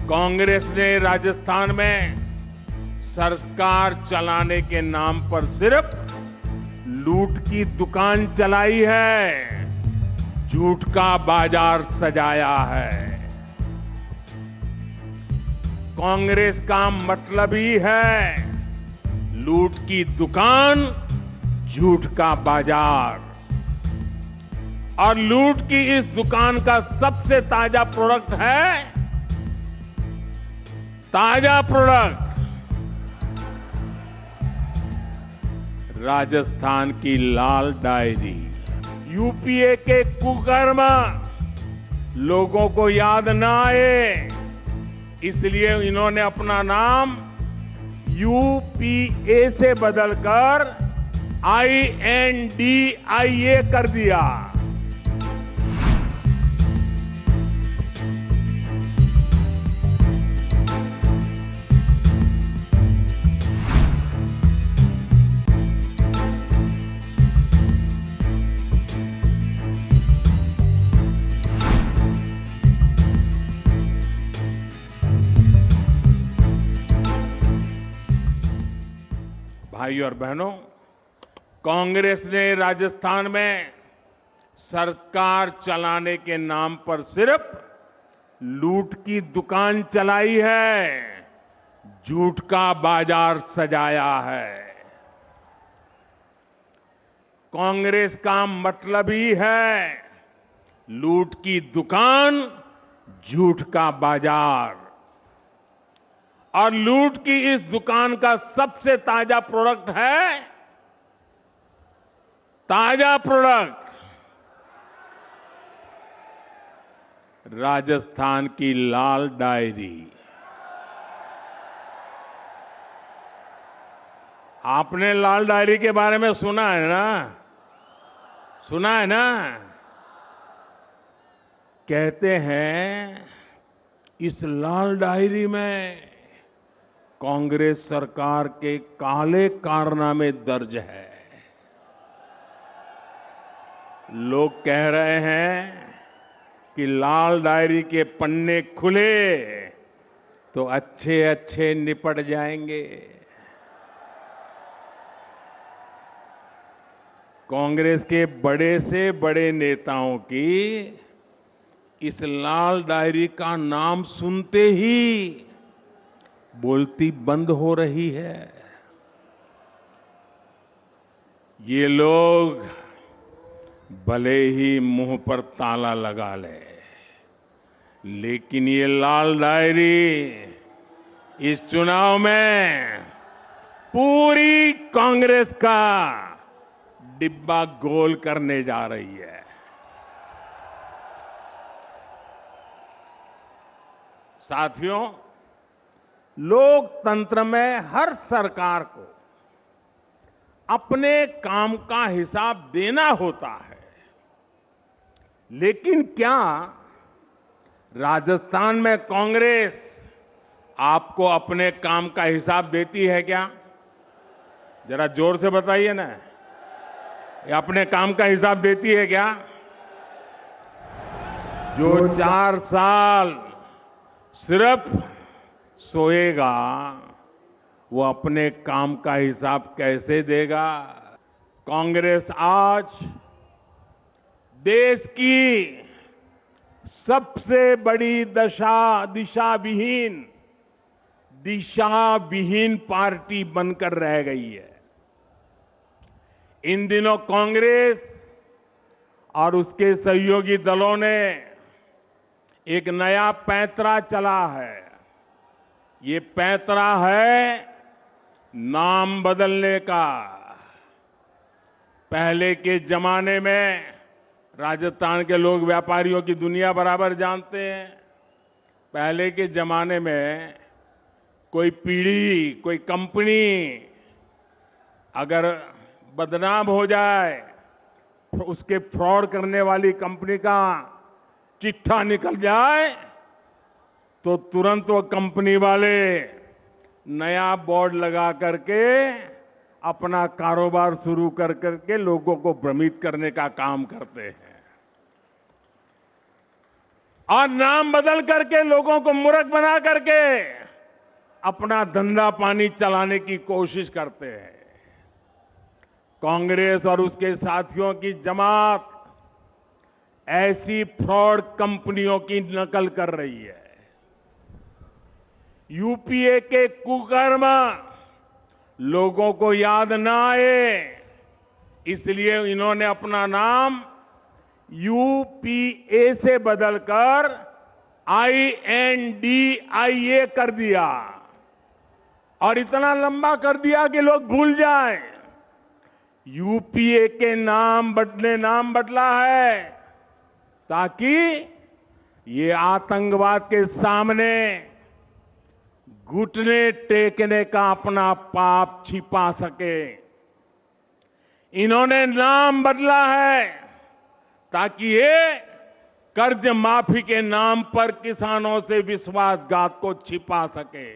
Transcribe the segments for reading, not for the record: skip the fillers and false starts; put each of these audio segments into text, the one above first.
कांग्रेस ने राजस्थान में सरकार चलाने के नाम पर सिर्फ लूट की दुकान चलाई है, झूठ का बाजार सजाया है। कांग्रेस का मतलब ही है लूट की दुकान, झूठ का बाजार। और लूट की इस दुकान का सबसे ताजा प्रोडक्ट है, ताजा प्रोडक्ट राजस्थान की लाल डायरी। यूपीए के कुकर्म लोगों को याद ना आए, इसलिए इन्होंने अपना नाम यूपीए से बदलकर INDIA कर दिया। भाइयों और बहनों, कांग्रेस ने राजस्थान में सरकार चलाने के नाम पर सिर्फ लूट की दुकान चलाई है, झूठ का बाजार सजाया है। कांग्रेस का मतलब ही है लूट की दुकान, झूठ का बाजार। और लूट की इस दुकान का सबसे ताजा प्रोडक्ट है, ताजा प्रोडक्ट राजस्थान की लाल डायरी। आपने लाल डायरी के बारे में सुना है ना? सुना है ना? कहते हैं इस लाल डायरी में कांग्रेस सरकार के काले कारनामे दर्ज है। लोग कह रहे हैं कि लाल डायरी के पन्ने खुले तो अच्छे अच्छे निपट जाएंगे। कांग्रेस के बड़े से बड़े नेताओं की इस लाल डायरी का नाम सुनते ही बोलती बंद हो रही है। ये लोग भले ही मुंह पर ताला लगा ले, लेकिन ये लाल डायरी इस चुनाव में पूरी कांग्रेस का डिब्बा गोल करने जा रही है। साथियों, लोकतंत्र में हर सरकार को अपने काम का हिसाब देना होता है, लेकिन क्या राजस्थान में कांग्रेस आपको अपने काम का हिसाब देती है क्या? जरा जोर से बताइए ना, ये अपने काम का हिसाब देती है क्या? जो 4 साल सिर्फ सोएगा, वो अपने काम का हिसाब कैसे देगा? कांग्रेस आज देश की सबसे बड़ी दिशा विहीन पार्टी बनकर रह गई है। इन दिनों कांग्रेस और उसके सहयोगी दलों ने एक नया पैंतरा चला है। ये पैंतरा है नाम बदलने का। पहले के जमाने में राजस्थान के लोग व्यापारियों की दुनिया बराबर जानते हैं। पहले के जमाने में कोई पीढ़ी, कोई कंपनी अगर बदनाम हो जाए, उसके फ्रॉड करने वाली कंपनी का चिट्ठा निकल जाए, तो तुरंत वो कंपनी वाले नया बोर्ड लगा करके अपना कारोबार शुरू कर करके लोगों को भ्रमित करने का काम करते हैं। और नाम बदल करके लोगों को मूर्ख बना करके अपना धंधा पानी चलाने की कोशिश करते हैं। कांग्रेस और उसके साथियों की जमात ऐसी फ्रॉड कंपनियों की नकल कर रही है। यूपीए के कुकर्म लोगों को याद ना आए, इसलिए इन्होंने अपना नाम यूपीए से बदलकर INDIA कर दिया और इतना लंबा कर दिया कि लोग भूल जाएं। यूपीए के नाम बदला है ताकि ये आतंकवाद के सामने घुटने टेकने का अपना पाप छिपा सके। इन्होंने नाम बदला है ताकि ये कर्ज माफी के नाम पर किसानों से विश्वासघात को छिपा सके।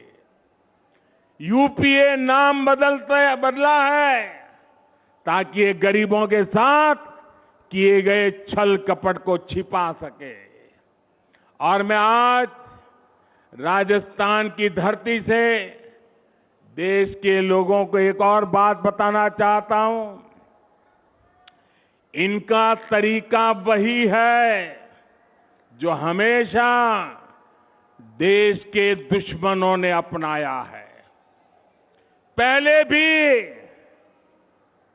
यूपीए नाम बदला है ताकि ये गरीबों के साथ किए गए छल कपट को छिपा सके। और मैं आज राजस्थान की धरती से देश के लोगों को एक और बात बताना चाहता हूं। इनका तरीका वही है जो हमेशा देश के दुश्मनों ने अपनाया है। पहले भी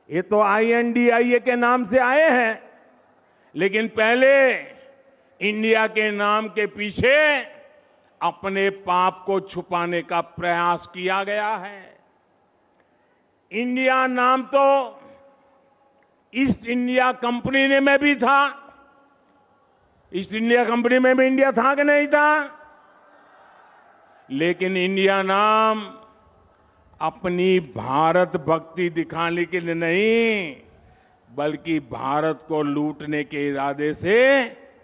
ये तो INDIA के नाम से आए हैं, लेकिन पहले इंडिया के नाम के पीछे अपने पाप को छुपाने का प्रयास किया गया है। इंडिया नाम तो ईस्ट इंडिया कंपनी में भी था। ईस्ट इंडिया कंपनी में भी इंडिया था कि नहीं था? लेकिन इंडिया नाम अपनी भारत भक्ति दिखाने के लिए नहीं, बल्कि भारत को लूटने के इरादे से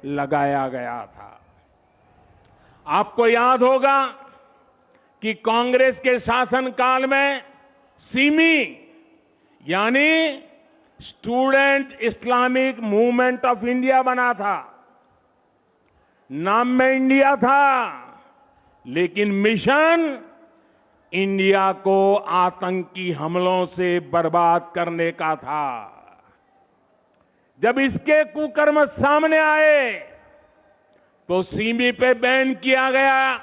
लगाया गया था। आपको याद होगा कि कांग्रेस के शासनकाल में सिमी यानी student Islamic movement of India बना था। नाम में इंडिया था, लेकिन मिशन इंडिया को आतंकी हमलों से बर्बाद करने का था। जब इसके कुकर्म सामने आए तो सिमी पे बैन किया गया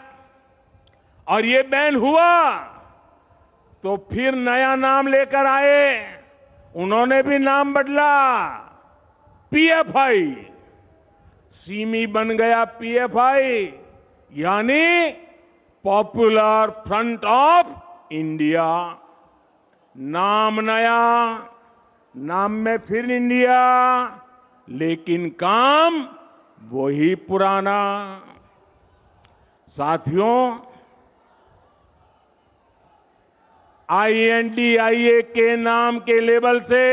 और ये बैन हुआ तो फिर नया नाम लेकर आए। उन्होंने भी नाम बदला, PFI। सिमी बन गया PFI यानी पॉपुलर फ्रंट ऑफ इंडिया। नाम नया, नाम में फिर इंडिया, लेकिन काम वही पुराना। साथियों, INDIA के नाम के लेबल से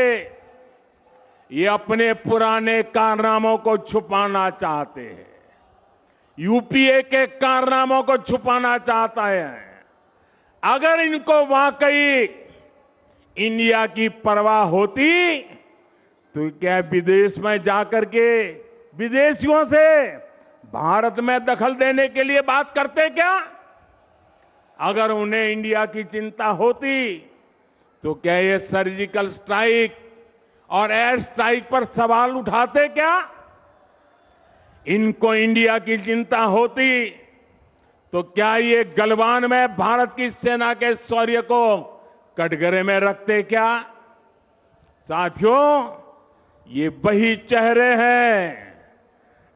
ये अपने पुराने कारनामों को छुपाना चाहते हैं। यूपीए के कारनामों को छुपाना चाहता है। अगर इनको वाकई इंडिया की परवाह होती तो क्या विदेश में जाकर के विदेशियों से भारत में दखल देने के लिए बात करते क्या? अगर उन्हें इंडिया की चिंता होती तो क्या ये सर्जिकल स्ट्राइक और एयर स्ट्राइक पर सवाल उठाते क्या? इनको इंडिया की चिंता होती तो क्या ये गलवान में भारत की सेना के शौर्य को कटघरे में रखते क्या? साथियों, ये वही चेहरे हैं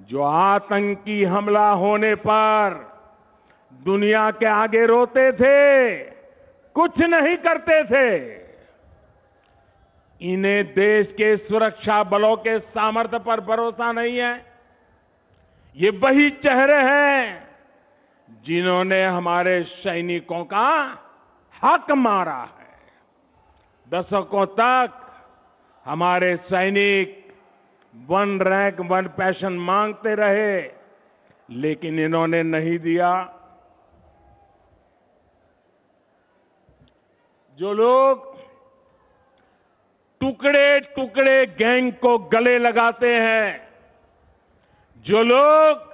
जो आतंकी हमला होने पर दुनिया के आगे रोते थे, कुछ नहीं करते थे। इन्हें देश के सुरक्षा बलों के सामर्थ्य पर भरोसा नहीं है। ये वही चेहरे हैं जिन्होंने हमारे सैनिकों का हक मारा है। दशकों तक हमारे सैनिक 1 रैंक 1 पेंशन मांगते रहे, लेकिन इन्होंने नहीं दिया। जो लोग टुकड़े टुकड़े गैंग को गले लगाते हैं, जो लोग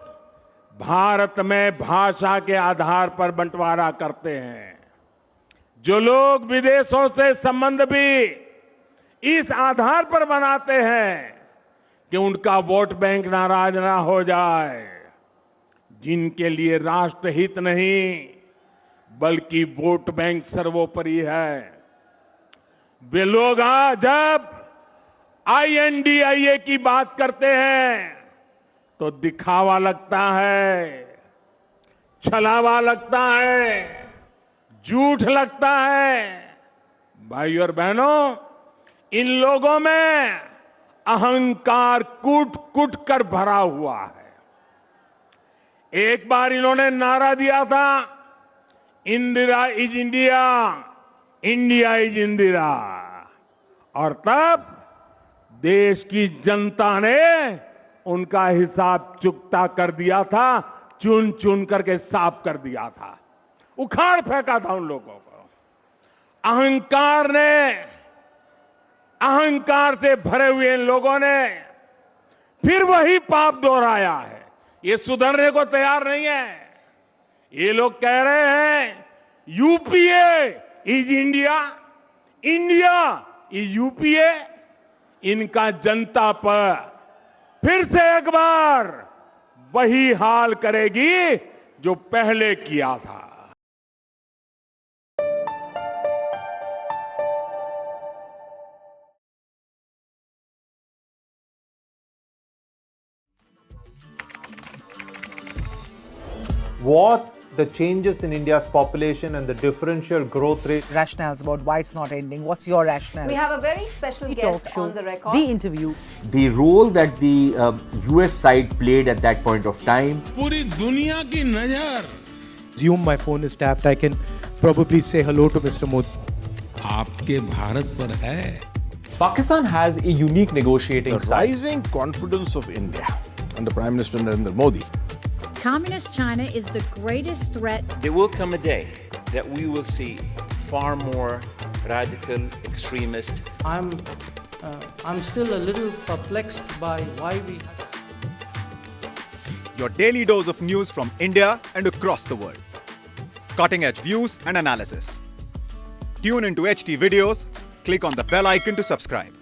भारत में भाषा के आधार पर बंटवारा करते हैं। जो लोग विदेशों से संबंध भी इस आधार पर बनाते हैं कि उनका वोट बैंक नाराज ना हो जाए, जिनके लिए राष्ट्रहित नहीं बल्कि वोट बैंक सर्वोपरि है, वे लोग जब INDIA की बात करते हैं तो दिखावा लगता है, छलावा लगता है, झूठ लगता है। भाइयों और बहनों, इन लोगों में अहंकार कूट कूट कर भरा हुआ है। एक बार इन्होंने नारा दिया था, Indira is India, India is Indira, और तब देश की जनता ने उनका हिसाब चुकता कर दिया था, चुन चुन करके साफ कर दिया था, उखाड़ फेंका था उन लोगों को। अहंकार से भरे हुए इन लोगों ने फिर वही पाप दोहराया है। ये सुधरने को तैयार नहीं है। ये लोग कह रहे हैं UPA is India, India is UPA। इनका जनता पर फिर से एक बार वही हाल करेगी जो पहले किया था। What the changes in India's population and the differential growth rate. Rationales about why it's not ending. What's your rationale? We have a very special guest on the record. The interview. The role that the US side played at that point of time. पूरी दुनिया की नजर Assume my phone is tapped, I can probably say hello to Mr. Modi. आपके भारत पर है। Pakistan has a unique negotiating The style. rising confidence of India under Prime Minister Narendra Modi. Communist China is the greatest threat. There will come a day that we will see far more radical extremist. I'm still a little perplexed by why we. Your daily dose of news from India and across the world. Cutting edge views and analysis. Tune into HT videos. Click on the bell icon to subscribe.